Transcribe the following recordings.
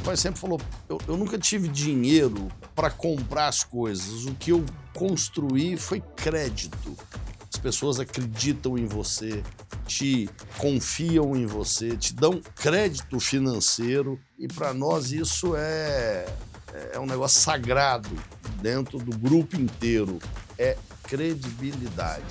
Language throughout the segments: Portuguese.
pai sempre falou, eu nunca tive dinheiro para comprar as coisas. O que eu construí foi crédito. As pessoas acreditam em você, te confiam em você, te dão crédito financeiro. E para nós isso é um negócio sagrado dentro do grupo inteiro. É credibilidade.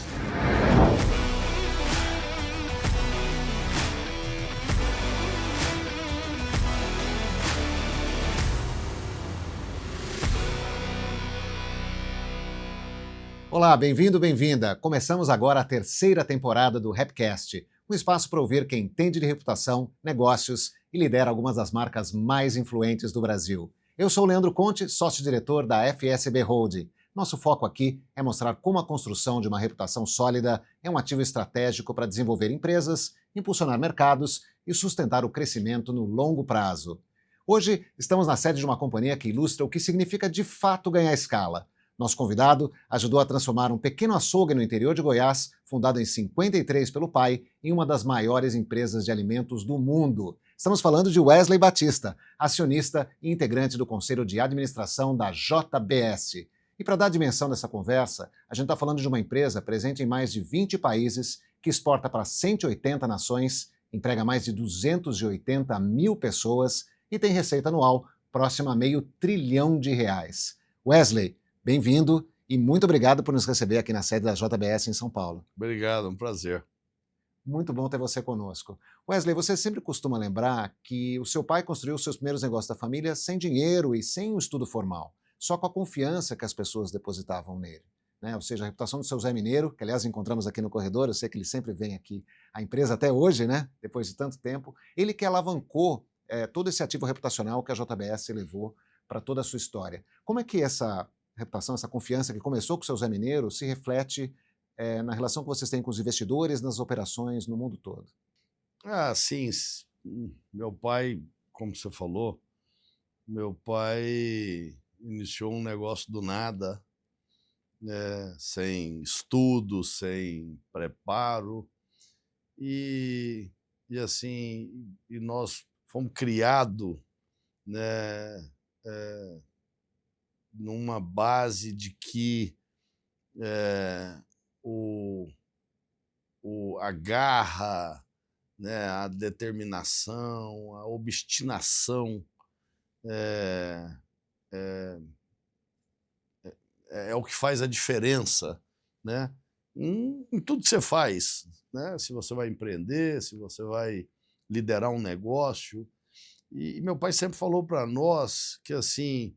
Olá, bem-vindo, bem-vinda. Começamos agora a terceira temporada do Rapcast, um espaço para ouvir quem entende de reputação, negócios e lidera algumas das marcas mais influentes do Brasil. Eu sou o Leandro Conte, sócio-diretor da FSB Holding. Nosso foco aqui é mostrar como a construção de uma reputação sólida é um ativo estratégico para desenvolver empresas, impulsionar mercados e sustentar o crescimento no longo prazo. Hoje, estamos na sede de uma companhia que ilustra o que significa de fato ganhar escala. Nosso convidado ajudou a transformar um pequeno açougue no interior de Goiás, fundado em 53 pelo pai, em uma das maiores empresas de alimentos do mundo. Estamos falando de Wesley Batista, acionista e integrante do Conselho de Administração da JBS. E para dar a dimensão dessa conversa, a gente está falando de uma empresa presente em mais de 20 países, que exporta para 180 nações, emprega mais de 280 mil pessoas e tem receita anual próxima a R$500 bilhão. Wesley, bem-vindo e muito obrigado por nos receber aqui na sede da JBS em São Paulo. Obrigado, um prazer. Muito bom ter você conosco. Wesley, você sempre costuma lembrar que o seu pai construiu os seus primeiros negócios da família sem dinheiro e sem um estudo formal, só com a confiança que as pessoas depositavam nele. Ou seja, a reputação do seu Zé Mineiro, que aliás encontramos aqui no corredor, eu sei que ele sempre vem aqui à empresa até hoje, depois de tanto tempo, ele que alavancou todo esse ativo reputacional que a JBS levou para toda a sua história. Como é que essa reputação, essa confiança que começou com o seu Zé Mineiro se reflete na relação que vocês têm com os investidores, nas operações no mundo todo? Sim. Meu pai, como você falou, meu pai iniciou um negócio do nada, sem estudo, sem preparo, e nós fomos criados, numa base de que a garra, a determinação, a obstinação é o que faz a diferença, em tudo que você faz, se você vai empreender, se você vai liderar um negócio. E meu pai sempre falou para nós que assim,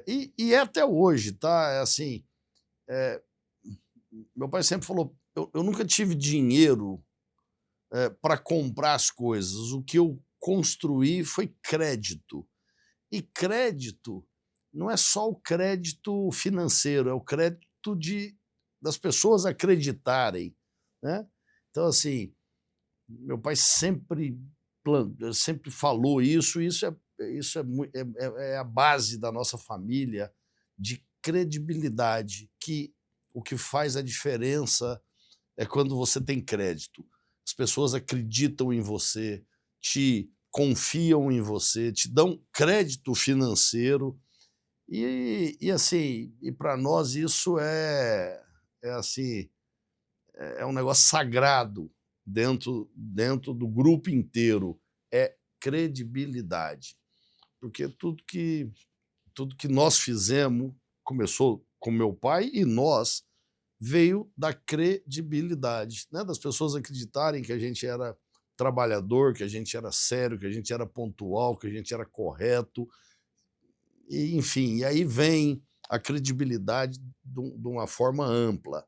e é até hoje, tá? Meu pai sempre falou, eu nunca tive dinheiro para comprar as coisas. O que eu construí foi crédito. E crédito não é só o crédito financeiro, é o crédito das pessoas acreditarem, Então, assim, meu pai sempre falou isso, isso é a base da nossa família, de credibilidade, que o que faz a diferença é quando você tem crédito. As pessoas acreditam em você, te confiam em você, te dão crédito financeiro, e para nós isso é um negócio sagrado dentro do grupo inteiro. É credibilidade. Porque tudo que nós fizemos começou com meu pai, e nós veio da credibilidade, das pessoas acreditarem que a gente era trabalhador, que a gente era sério, que a gente era pontual, que a gente era correto. E, enfim, e aí vem a credibilidade de uma forma ampla.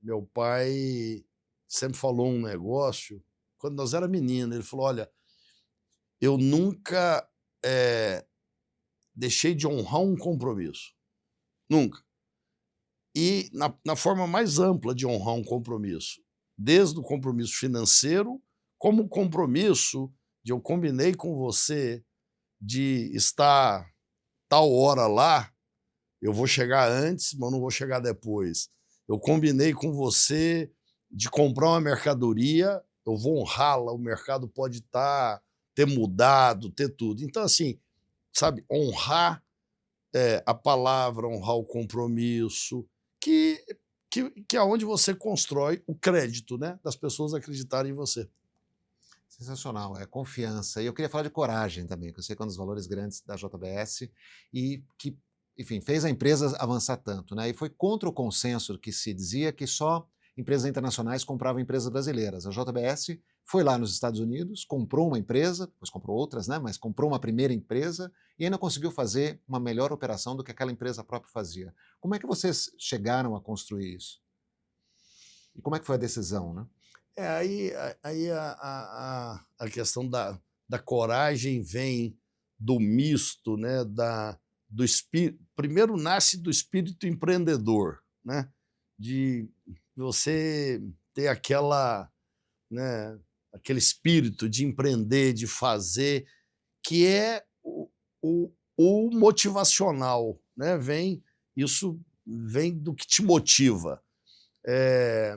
Meu pai sempre falou um negócio, quando nós era menino, ele falou, olha, eu nunca deixei de honrar um compromisso. Nunca. E na forma mais ampla de honrar um compromisso, desde o compromisso financeiro, como o compromisso de eu combinei com você de estar tal hora lá, eu vou chegar antes, mas não vou chegar depois. Eu combinei com você de comprar uma mercadoria, eu vou honrá-la, o mercado pode estar ter mudado, ter tudo. Então, assim, sabe, honrar a palavra, honrar o compromisso, que é onde você constrói o crédito, né, das pessoas acreditarem em você. Sensacional, é confiança. E eu queria falar de coragem também, que eu sei que é um dos valores grandes da JBS e que, enfim, fez a empresa avançar tanto, né? E foi contra o consenso que se dizia que só empresas internacionais compravam empresas brasileiras. A JBS foi lá nos Estados Unidos, comprou uma empresa, depois comprou outras, né? Mas comprou uma primeira empresa e ainda conseguiu fazer uma melhor operação do que aquela empresa própria fazia. Como é que vocês chegaram a construir isso? E como é que foi a decisão, né? Aí a questão da coragem vem do misto, né, do espírito. Primeiro nasce do espírito empreendedor, né, de você ter né, aquele espírito de empreender, de fazer, que é o motivacional, né? Isso vem do que te motiva. É,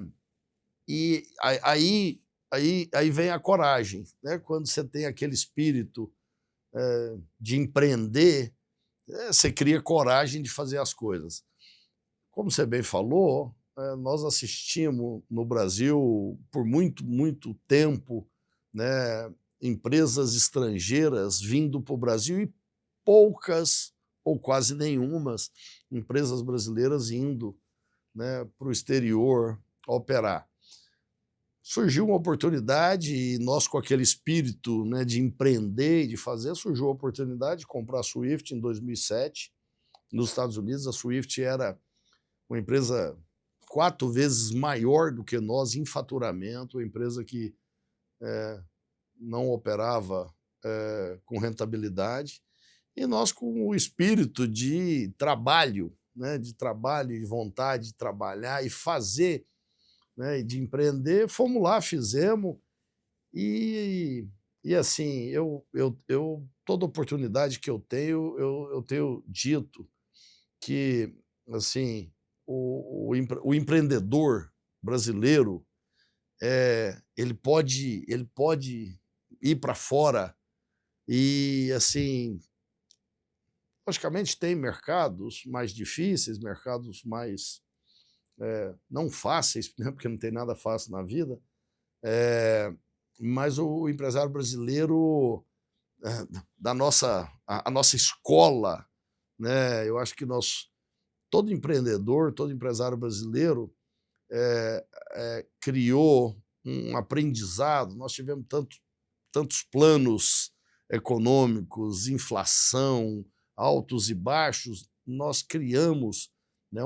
e aí vem a coragem, né? Quando você tem aquele espírito de empreender, você cria coragem de fazer as coisas. Como você bem falou, nós assistimos no Brasil por muito tempo, né, empresas estrangeiras vindo para o Brasil e poucas ou quase nenhumas empresas brasileiras indo, né, para o exterior operar. Surgiu uma oportunidade e nós, com aquele espírito, né, de empreender e de fazer, surgiu a oportunidade de comprar a Swift em 2007 nos Estados Unidos. A Swift era uma empresa 4 vezes maior do que nós em faturamento, uma empresa que não operava com rentabilidade, e nós, com o espírito de trabalho, né, de trabalho e vontade de trabalhar e fazer, né, de empreender, fomos lá, fizemos, e, e assim, toda oportunidade que eu tenho dito que, assim, o empreendedor brasileiro, ele pode ir para fora e, assim, logicamente tem mercados mais difíceis, mercados mais não fáceis, né, porque não tem nada fácil na vida, mas o empresário brasileiro, a nossa escola, né, eu acho que todo empreendedor, todo empresário brasileiro criou um aprendizado. Nós tivemos tantos planos econômicos, inflação, altos e baixos. Nós criamos, né,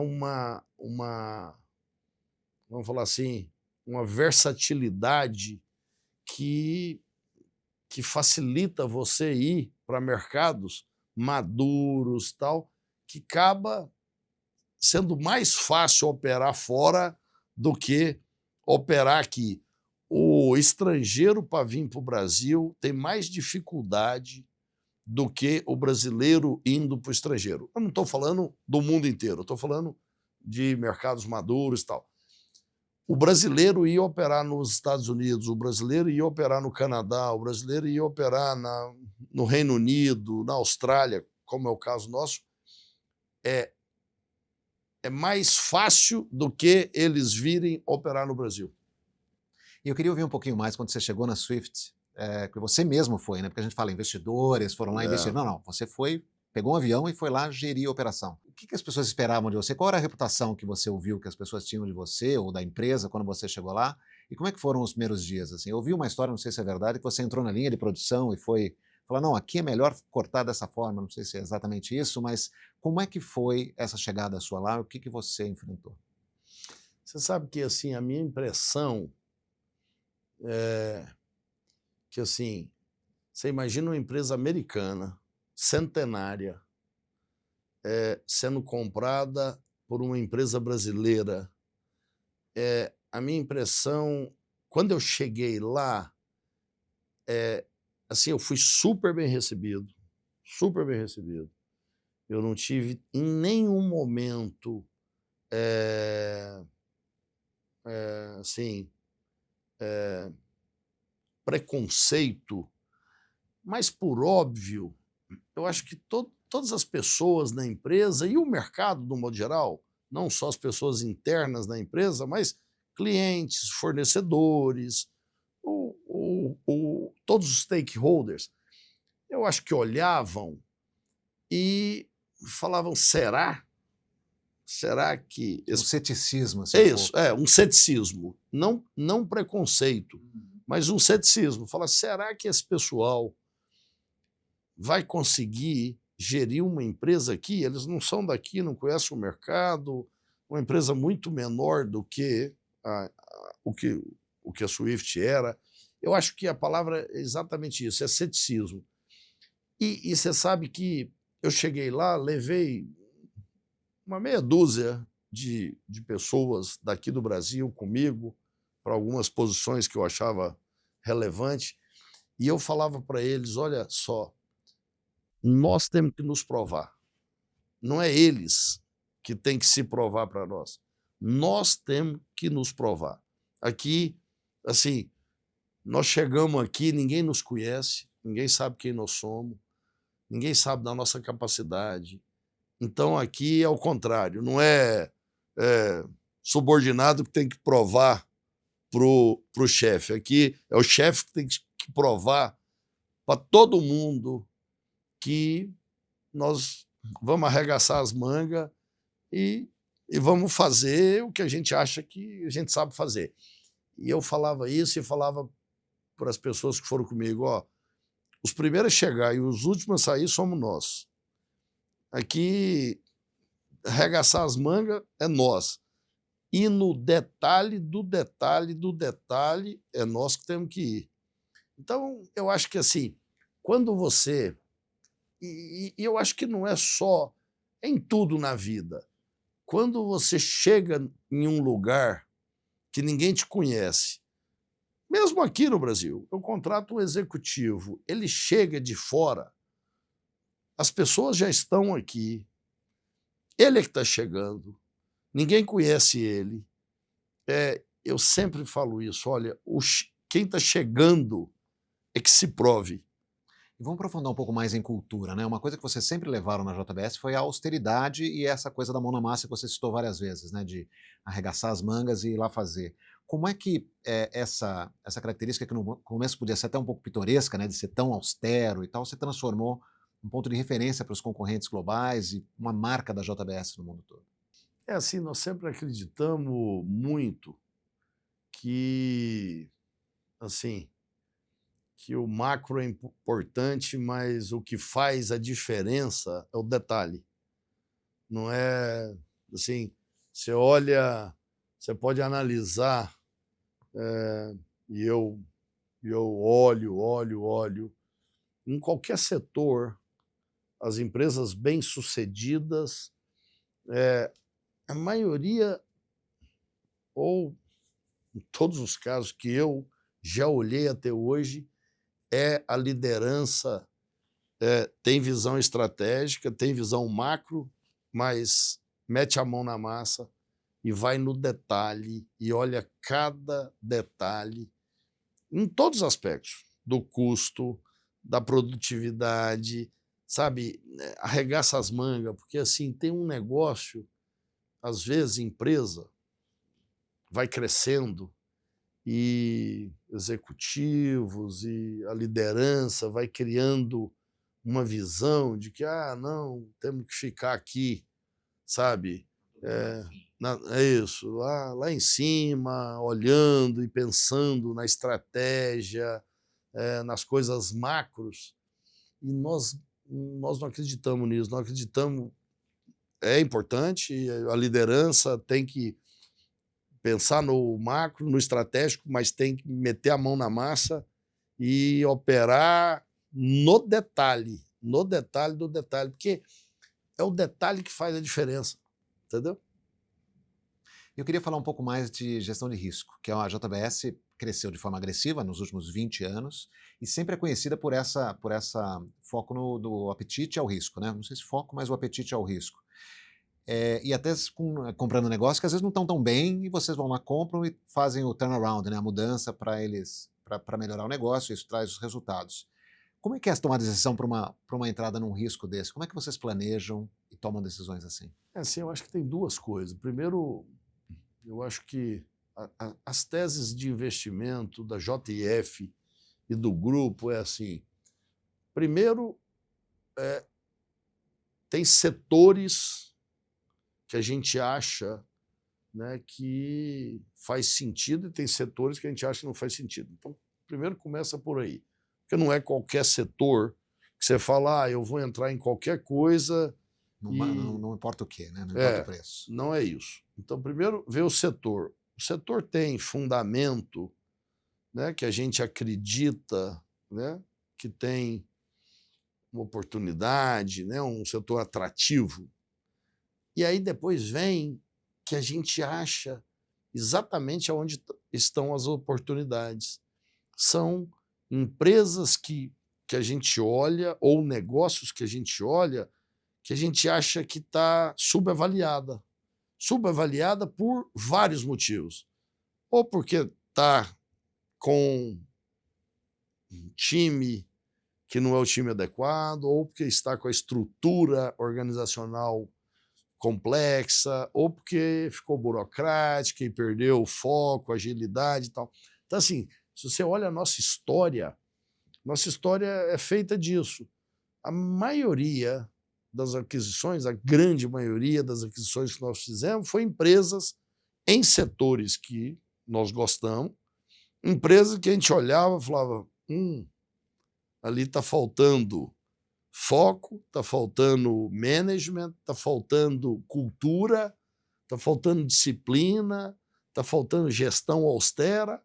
vamos falar assim, uma versatilidade que, que facilita você ir para mercados maduros, tal, que acaba sendo mais fácil operar fora do que operar aqui. O estrangeiro, para vir para o Brasil, tem mais dificuldade do que o brasileiro indo para o estrangeiro. Eu não estou falando do mundo inteiro, estou falando de mercados maduros e tal. O brasileiro ia operar nos Estados Unidos, o brasileiro ia operar no Canadá, o brasileiro ia operar no Reino Unido, na Austrália, como é o caso nosso, é mais fácil do que eles virem operar no Brasil. E eu queria ouvir um pouquinho mais quando você chegou na Swift, que você mesmo foi, né? Porque a gente fala investidores foram lá investir. Não, você foi, pegou um avião e foi lá gerir a operação. O que as pessoas esperavam de você? Qual era a reputação que você ouviu que as pessoas tinham de você ou da empresa quando você chegou lá? E como é que foram os primeiros dias? Assim, eu ouvi uma história, não sei se é verdade, que você entrou na linha de produção e foi falar, não, aqui é melhor cortar dessa forma, não sei se é exatamente isso, mas como é que foi essa chegada sua lá? O que você enfrentou? Você sabe que, assim, a minha impressão é que, assim, você imagina uma empresa americana, centenária, sendo comprada por uma empresa brasileira. A minha impressão, quando eu cheguei lá, assim, eu fui super bem recebido, super bem recebido. Eu não tive em nenhum momento, assim, preconceito Mas, por óbvio, eu acho que todas as pessoas na empresa e o mercado, no modo geral, não só as pessoas internas na empresa, mas clientes, fornecedores, todos os stakeholders, eu acho que olhavam e falavam: será? Será que. Um ceticismo, assim, É um isso, pouco. um ceticismo. Não preconceito, mas um ceticismo. Fala: será que esse pessoal vai conseguir gerir uma empresa aqui? Eles não são daqui, não conhecem o mercado, uma empresa muito menor do que o que a Swift era. Eu acho que a palavra é exatamente isso, é ceticismo. E você sabe que eu cheguei lá, levei uma meia dúzia de pessoas daqui do Brasil comigo para algumas posições que eu achava relevante, e eu falava para eles: olha só, nós temos que nos provar. Não é eles que têm que se provar para nós. Nós temos que nos provar. Aqui, assim, nós chegamos aqui, ninguém nos conhece, ninguém sabe quem nós somos, ninguém sabe da nossa capacidade. Então, aqui é o contrário, não é, subordinado que tem que provar para o chefe. Aqui é o chefe que tem que provar para todo mundo que nós vamos arregaçar as mangas e vamos fazer o que a gente acha que a gente sabe fazer. E eu falava isso e falava para as pessoas que foram comigo: ó, os primeiros a chegar e os últimos a sair somos nós. Aqui, arregaçar as mangas é nós. E no detalhe do detalhe do detalhe é nós que temos que ir. Então, eu acho que assim, quando você... E eu acho que não é só em tudo na vida. Quando você chega em um lugar que ninguém te conhece, mesmo aqui no Brasil, eu contrato um executivo, ele chega de fora, as pessoas já estão aqui, ele é que está chegando, ninguém conhece ele. Eu sempre falo isso: olha, quem está chegando é que se prove. E vamos aprofundar um pouco mais em cultura, né? Uma coisa que vocês sempre levaram na JBS foi a austeridade e essa coisa da mão na massa que você citou várias vezes, né? De arregaçar as mangas e ir lá fazer. Como é que essa característica, que no começo podia ser até um pouco pitoresca, né? De ser tão austero e tal, se transformou num ponto de referência para os concorrentes globais e uma marca da JBS no mundo todo? É assim, nós sempre acreditamos muito que, assim, que o macro é importante, mas o que faz a diferença é o detalhe. Não é assim, você olha, você pode analisar, e eu olho, em qualquer setor, as empresas bem-sucedidas, a maioria, ou em todos os casos que eu já olhei até hoje, a liderança tem visão estratégica, tem visão macro, mas mete a mão na massa e vai no detalhe e olha cada detalhe em todos os aspectos, do custo, da produtividade, sabe? Arregaça as mangas, porque assim, tem um negócio, às vezes, empresa vai crescendo e executivos e a liderança vai criando uma visão de que, não, temos que ficar aqui, sabe? É isso, lá em cima, olhando e pensando na estratégia, nas coisas macros, e nós não acreditamos nisso, não acreditamos. É importante, a liderança tem que pensar no macro, no estratégico, mas tem que meter a mão na massa e operar no detalhe do detalhe, porque é o detalhe que faz a diferença, entendeu? Eu queria falar um pouco mais de gestão de risco, que a JBS cresceu de forma agressiva nos últimos 20 anos e sempre é conhecida por essa foco do apetite ao risco, né? Não sei se foco, mas o apetite ao risco. E até comprando negócios que às vezes não estão tão bem e vocês vão lá, compram e fazem o turnaround, né? A mudança para melhorar o negócio, isso traz os resultados. Como é que é tomar decisão para uma entrada num risco desse? Como é que vocês planejam e tomam decisões assim? É assim, eu acho que tem duas coisas. Primeiro, eu acho que as teses de investimento da JF e do grupo é assim, primeiro, tem setores que a gente acha, né, que faz sentido e tem setores que a gente acha que não faz sentido. Então, primeiro começa por aí, porque não é qualquer setor que você fala, eu vou entrar em qualquer coisa e... Não importa o quê, né? Não importa o preço. Não é isso. Então, primeiro, ver o setor. O setor tem fundamento, né, que a gente acredita, né, que tem uma oportunidade, né, um setor atrativo. E aí depois vem que a gente acha exatamente onde estão as oportunidades. São empresas que a gente olha, ou negócios que a gente acha que está subavaliada. Subavaliada por vários motivos. Ou porque está com um time que não é o time adequado, ou porque está com a estrutura organizacional complexa, ou porque ficou burocrática e perdeu o foco, agilidade e tal. Então, assim, se você olha a nossa história é feita disso. A maioria das aquisições, a grande maioria das aquisições que nós fizemos foi empresas em setores que nós gostamos, empresas que a gente olhava e falava, ali está faltando foco, está faltando management, está faltando cultura, está faltando disciplina, está faltando gestão austera.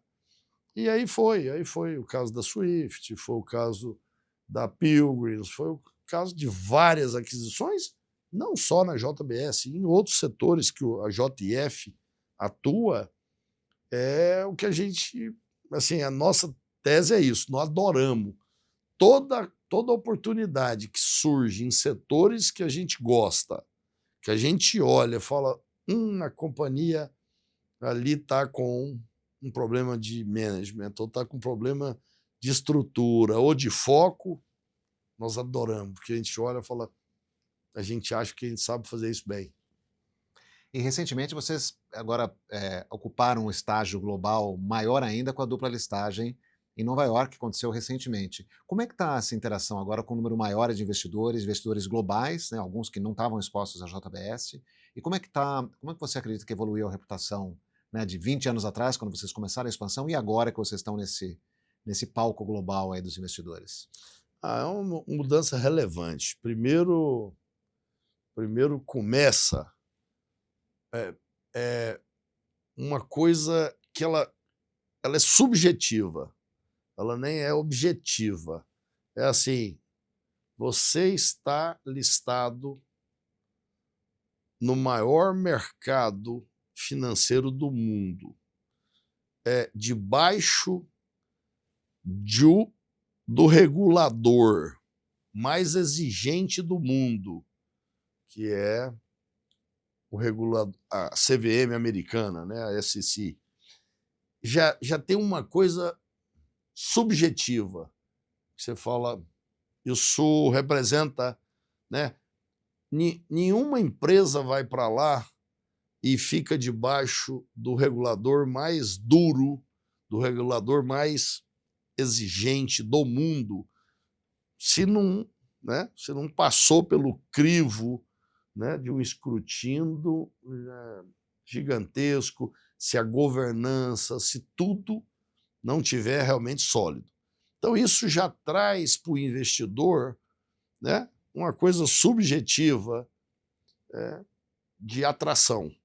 E aí foi o caso da Swift, foi o caso da Pilgrims, foi o caso de várias aquisições, não só na JBS, em outros setores que a JF atua, é o que a gente, assim, a nossa tese é isso, nós adoramos toda oportunidade que surge em setores que a gente gosta, que a gente olha e fala, a companhia ali está com um problema de management, ou está com um problema de estrutura, ou de foco, nós adoramos, porque a gente olha e fala, a gente acha que a gente sabe fazer isso bem. E recentemente vocês agora ocuparam um estágio global maior ainda com a dupla listagem em Nova York, que aconteceu recentemente. Como é que está essa interação agora com um número maior de investidores globais, né, alguns que não estavam expostos à JBS, e como é que você acredita que evoluiu a reputação, né, de 20 anos atrás, quando vocês começaram a expansão, e agora que vocês estão nesse palco global aí dos investidores? É uma mudança relevante. Primeiro começa uma coisa que ela é subjetiva, ela nem é objetiva. É assim, você está listado no maior mercado financeiro do mundo, debaixo do regulador mais exigente do mundo, que é o regulador, a CVM americana, né, a SEC. Já tem uma coisa subjetiva. Você fala, isso representa, né? Nenhuma empresa vai para lá e fica debaixo do regulador mais duro, do regulador mais exigente do mundo, se não passou pelo crivo, né, de um escrutínio gigantesco, se a governança, se tudo não tiver realmente sólido. Então, isso já traz para o investidor, né, uma coisa subjetiva de atração.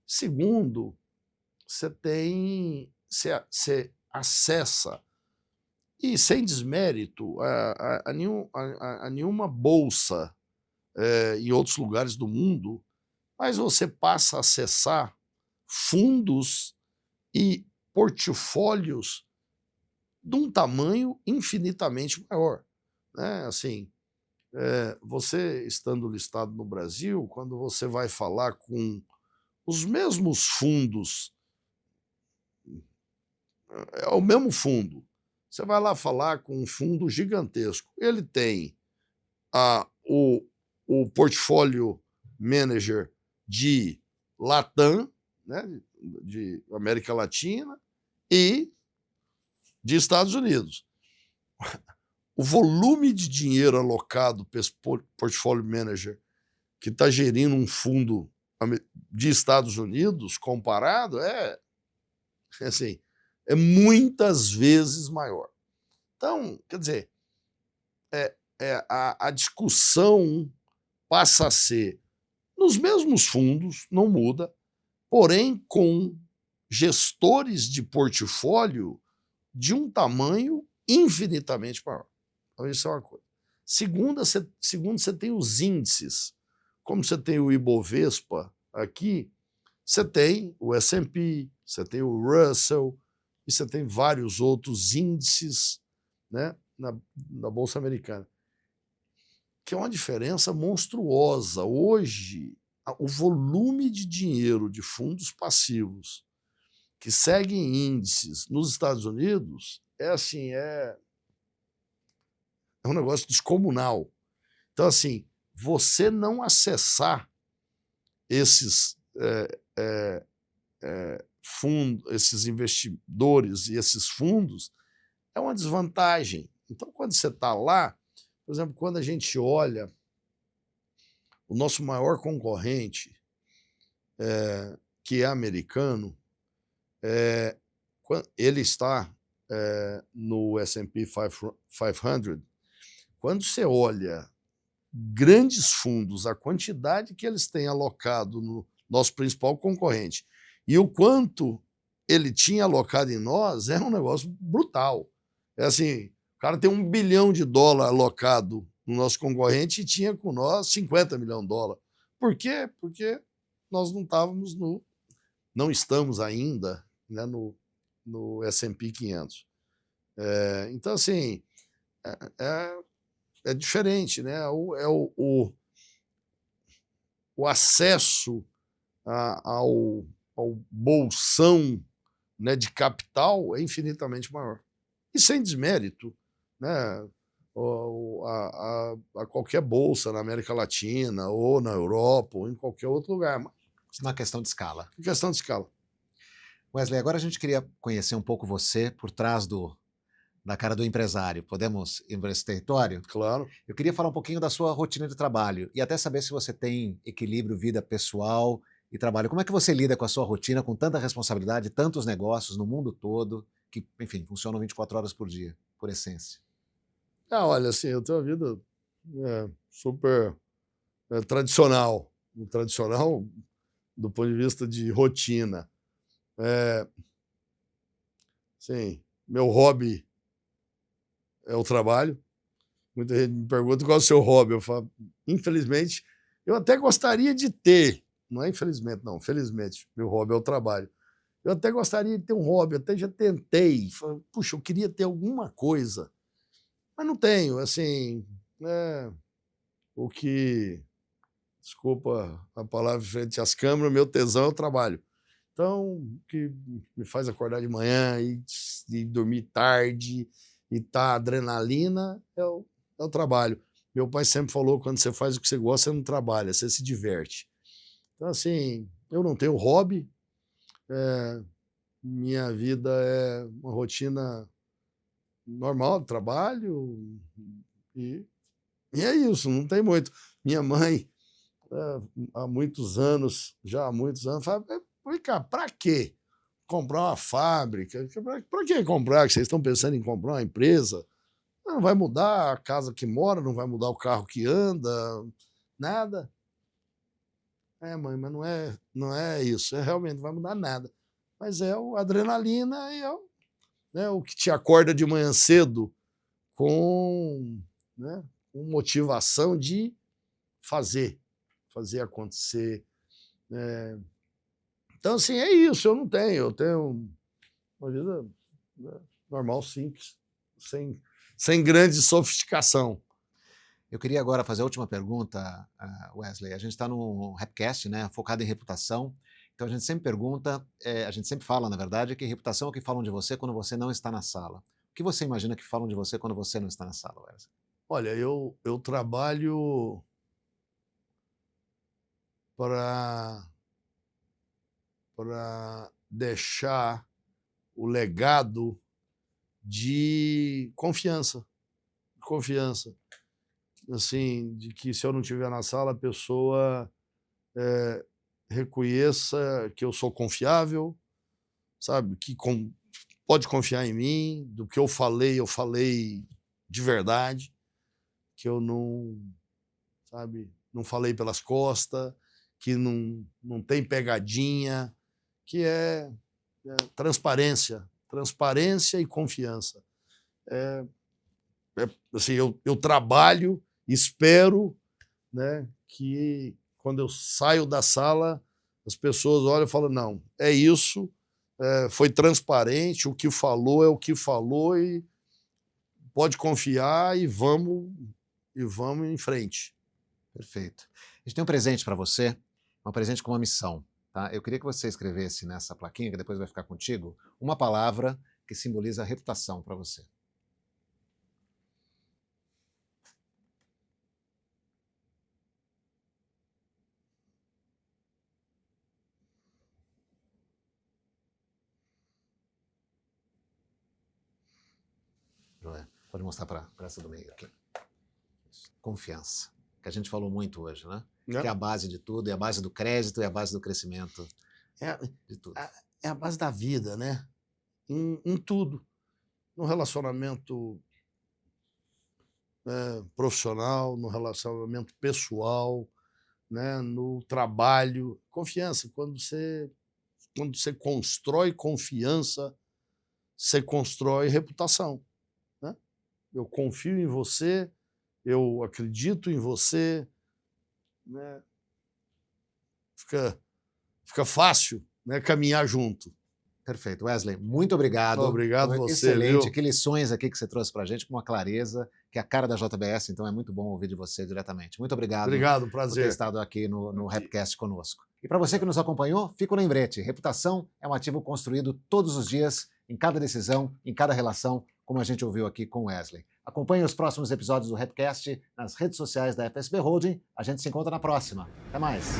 Segundo, você acessa, e sem desmérito a nenhuma bolsa em outros lugares do mundo, mas você passa a acessar fundos e portfólios de um tamanho infinitamente maior, né? Assim, você estando listado no Brasil, quando você vai falar com os mesmos fundos, é o mesmo fundo, Você vai lá falar com um fundo gigantesco. Ele tem o portfólio manager de Latam, né, de América Latina, e de Estados Unidos. O volume de dinheiro alocado para esse portfólio manager que está gerindo um fundo de Estados Unidos comparado assim, é muitas vezes maior. Então, quer dizer, a discussão passa a ser nos mesmos fundos, não muda, porém com gestores de portfólio de um tamanho infinitamente maior. Então, isso é uma coisa. Segundo, você tem os índices. Como você tem o Ibovespa aqui, você tem o S&P, você tem o Russell, e você tem vários outros índices, né, na Bolsa Americana, que é uma diferença monstruosa. Hoje, o volume de dinheiro de fundos passivos que seguem índices nos Estados Unidos é um negócio descomunal. Então, assim, você não acessar esses fundos, esses investidores e esses fundos é uma desvantagem. Então, quando você está lá, por exemplo, quando a gente olha o nosso maior concorrente, que é americano, ele está no S&P 500. Quando você olha grandes fundos, a quantidade que eles têm alocado no nosso principal concorrente e o quanto ele tinha alocado em nós, é um negócio brutal. É assim, o cara tem $1 bilhão alocado no nosso concorrente e tinha com nós $50 milhões. Por quê? Porque nós não estamos ainda, né, no S&P 500. Então, assim, é diferente, né? O acesso ao bolsão, né, de capital é infinitamente maior. E sem desmérito, né, a qualquer bolsa na América Latina, ou na Europa, ou em qualquer outro lugar. É uma questão de escala. Questão de escala. Wesley, agora a gente queria conhecer um pouco você por trás da cara do empresário. Podemos ir para esse território? Claro. Eu queria falar um pouquinho da sua rotina de trabalho e até saber se você tem equilíbrio vida pessoal e trabalho. Como é que você lida com a sua rotina, com tanta responsabilidade, tantos negócios no mundo todo, que, enfim, funcionam 24 horas por dia, por essência? Olha, assim, eu tenho uma vida super tradicional. Tradicional do ponto de vista de rotina. Sim, meu hobby é o trabalho. Muita gente me pergunta qual é o seu hobby. Eu falo, infelizmente, eu até gostaria de ter, não é infelizmente, não, felizmente, meu hobby é o trabalho. Eu até gostaria de ter um hobby, até já tentei. Falei, puxa, eu queria ter alguma coisa, mas não tenho. Assim, o que, desculpa a palavra frente às câmeras, meu tesão é o trabalho. Então, o que me faz acordar de manhã e dormir tarde e tá adrenalina é o trabalho. Meu pai sempre falou, quando você faz o que você gosta, você não trabalha, você se diverte. Então, assim, eu não tenho hobby, minha vida é uma rotina normal, trabalho, e é isso, não tem muito. Minha mãe, há muitos anos, fala, vem cá, para quê? Comprar uma fábrica? Para que comprar? Que vocês estão pensando em comprar uma empresa? Não vai mudar a casa que mora, não vai mudar o carro que anda, nada. Mãe, mas não é isso. Realmente não vai mudar nada. Mas é a adrenalina e o que te acorda de manhã cedo com motivação de fazer acontecer. Então, assim, é isso. Eu tenho uma vida normal, simples, sem grande sofisticação. Eu queria agora fazer a última pergunta, Wesley. A gente está num Rapcast, né, focado em reputação. Então a gente sempre pergunta, a gente sempre fala, na verdade, que reputação é o que falam de você quando você não está na sala. O que você imagina que falam de você quando você não está na sala, Wesley? Olha, eu trabalho para deixar o legado de confiança. Confiança. Assim, de que se eu não estiver na sala, a pessoa reconheça que eu sou confiável, sabe? Que pode confiar em mim, do que eu falei de verdade, que eu não, sabe, não falei pelas costas, que não tem pegadinha, que é transparência e confiança. Assim, eu trabalho, espero, né, que quando eu saio da sala, as pessoas olham e falam, não, é isso, foi transparente, o que falou é o que falou e pode confiar e vamos em frente. Perfeito. A gente tem um presente para você, um presente com uma missão. Tá? Eu queria que você escrevesse nessa plaquinha, que depois vai ficar contigo, uma palavra que simboliza a reputação para você. Joia. Pode mostrar para essa do meio aqui. Confiança, que a gente falou muito hoje, né? Que é a base de tudo, é a base do crédito, é a base do crescimento de tudo. É a base da vida, né? Em tudo. No relacionamento profissional, no relacionamento pessoal, né? No trabalho. Confiança. Quando você constrói confiança, você constrói reputação. Né? Eu confio em você, eu acredito em você, né? Fica fácil, né, caminhar junto. Perfeito. Wesley, muito obrigado. Obrigado você, excelente. viu? Que lições aqui que você trouxe para a gente, com uma clareza, que é a cara da JBS, então é muito bom ouvir de você diretamente. Muito obrigado. Obrigado, por prazer. ter estado aqui no Rapcast conosco. E para você que nos acompanhou, fica o lembrete. Reputação é um ativo construído todos os dias, em cada decisão, em cada relação, como a gente ouviu aqui com o Wesley. Acompanhe os próximos episódios do Rapcast nas redes sociais da FSB Holding. A gente se encontra na próxima. Até mais.